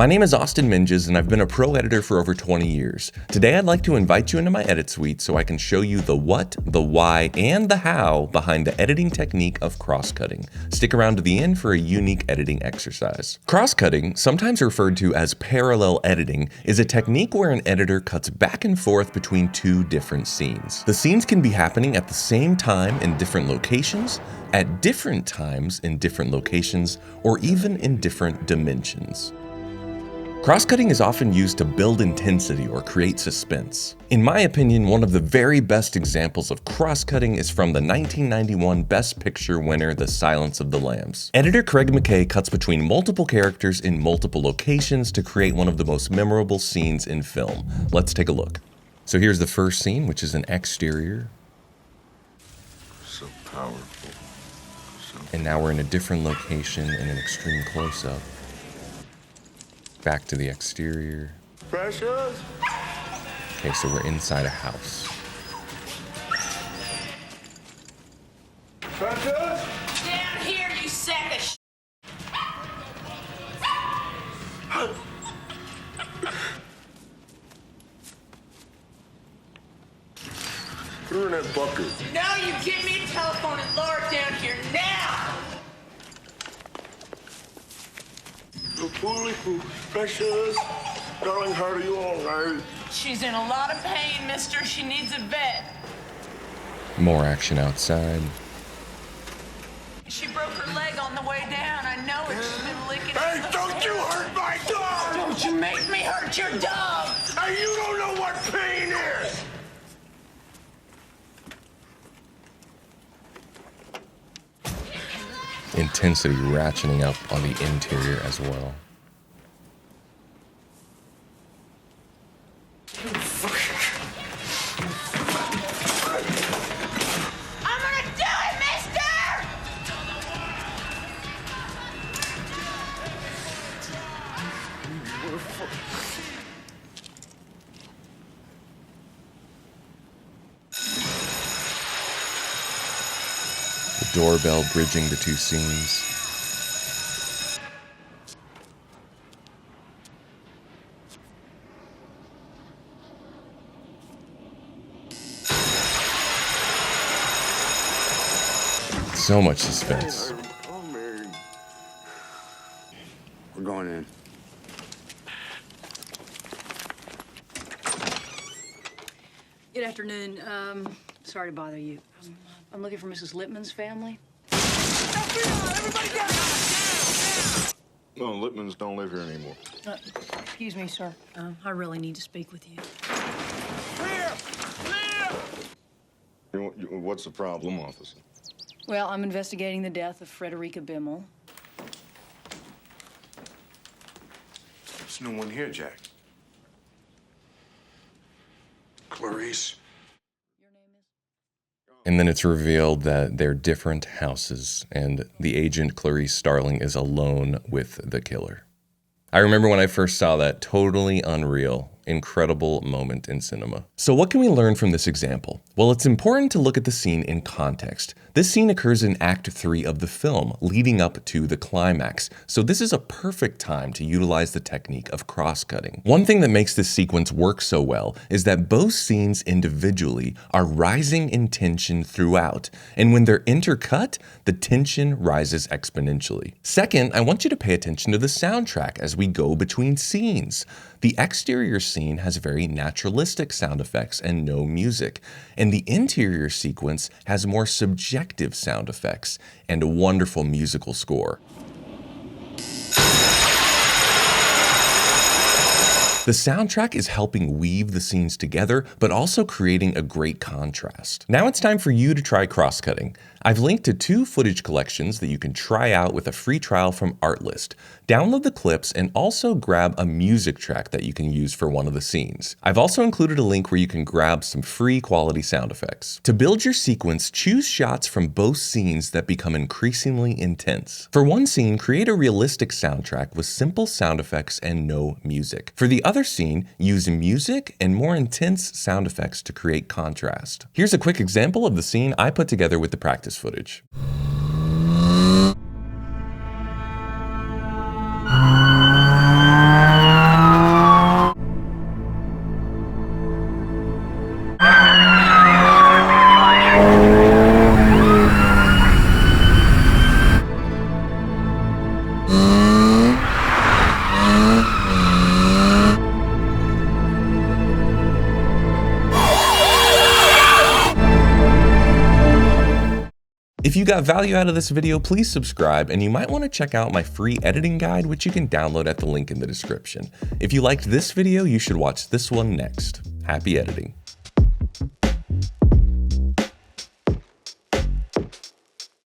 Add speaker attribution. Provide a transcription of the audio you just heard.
Speaker 1: My name is Austen Menges, and I've been a pro editor for over 20 years. Today I'd like to invite you into my edit suite so I can show you the what, the why, and the how behind the editing technique of cross-cutting. Stick around to the end for a unique editing exercise. Cross-cutting, sometimes referred to as parallel editing, is a technique where an editor cuts back and forth between two different scenes. The scenes can be happening at the same time in different locations, at different times in different locations, or even in different dimensions. Cross-cutting is often used to build intensity or create suspense. In my opinion, one of the very best examples of cross-cutting is from the 1991 Best Picture winner, The Silence of the Lambs. Editor Craig McKay cuts between multiple characters in multiple locations to create one of the most memorable scenes in film. Let's take a look. So here's the first scene, which is an exterior.
Speaker 2: So powerful.
Speaker 1: And now we're in a different location in an extreme close-up. Back to the exterior.
Speaker 2: Precious?
Speaker 1: Okay, so we're inside a house.
Speaker 2: Precious?
Speaker 3: Down here, you sack of
Speaker 2: Put her in that bucket.
Speaker 3: No, you give me a telephone and lower it down here now!
Speaker 2: Precious. Darling heart, are you all right?
Speaker 3: She's in a lot of pain, mister. She needs a vet.
Speaker 1: More action outside.
Speaker 3: She broke her leg on the way down. I know it. She's been licking
Speaker 2: Hey,
Speaker 3: it.
Speaker 2: don't you hurt my dog!
Speaker 3: Don't you make me hurt your dog!
Speaker 2: Hey, you don't know what pain is!
Speaker 1: Intensity ratcheting up on the interior as well.
Speaker 3: I'm gonna do it, mister!
Speaker 1: The doorbell bridging the two scenes. So much suspense.
Speaker 2: Oh, man. We're going in.
Speaker 4: Good afternoon. Sorry to bother you. I'm looking for Mrs. Lippman's family.
Speaker 2: No, Lippmans don't live here anymore.
Speaker 4: Excuse me, sir. I really need to speak with you.
Speaker 2: What's the problem, officer?
Speaker 4: Well, I'm investigating the death of Frederica Bimmel.
Speaker 2: There's no one here, Jack. Clarice.
Speaker 4: Your name is?
Speaker 1: And then it's revealed that they're different houses, and the agent Clarice Starling is alone with the killer. I remember when I first saw that, totally unreal, incredible moment in cinema. So what can we learn from this example? Well, it's important to look at the scene in context. This scene occurs in Act 3 of the film, leading up to the climax, so this is a perfect time to utilize the technique of cross-cutting. One thing that makes this sequence work so well is that both scenes individually are rising in tension throughout, and when they're intercut, the tension rises exponentially. Second, I want you to pay attention to the soundtrack as we go between scenes. The exterior scene has very naturalistic sound effects and no music, and the interior sequence has more subjective sound effects and a wonderful musical score. The soundtrack is helping weave the scenes together, but also creating a great contrast. Now it's time for you to try cross-cutting. I've linked to 2 footage collections that you can try out with a free trial from Artlist. Download the clips and also grab a music track that you can use for one of the scenes. I've also included a link where you can grab some free quality sound effects. To build your sequence, choose shots from both scenes that become increasingly intense. For one scene, create a realistic soundtrack with simple sound effects and no music. For the other scene, use music and more intense sound effects to create contrast. Here's a quick example of the scene I put together with the practice footage. If you got value out of this video, please subscribe, and you might want to check out my free editing guide, which you can download at the link in the description. If you liked this video, you should watch this one next. Happy editing.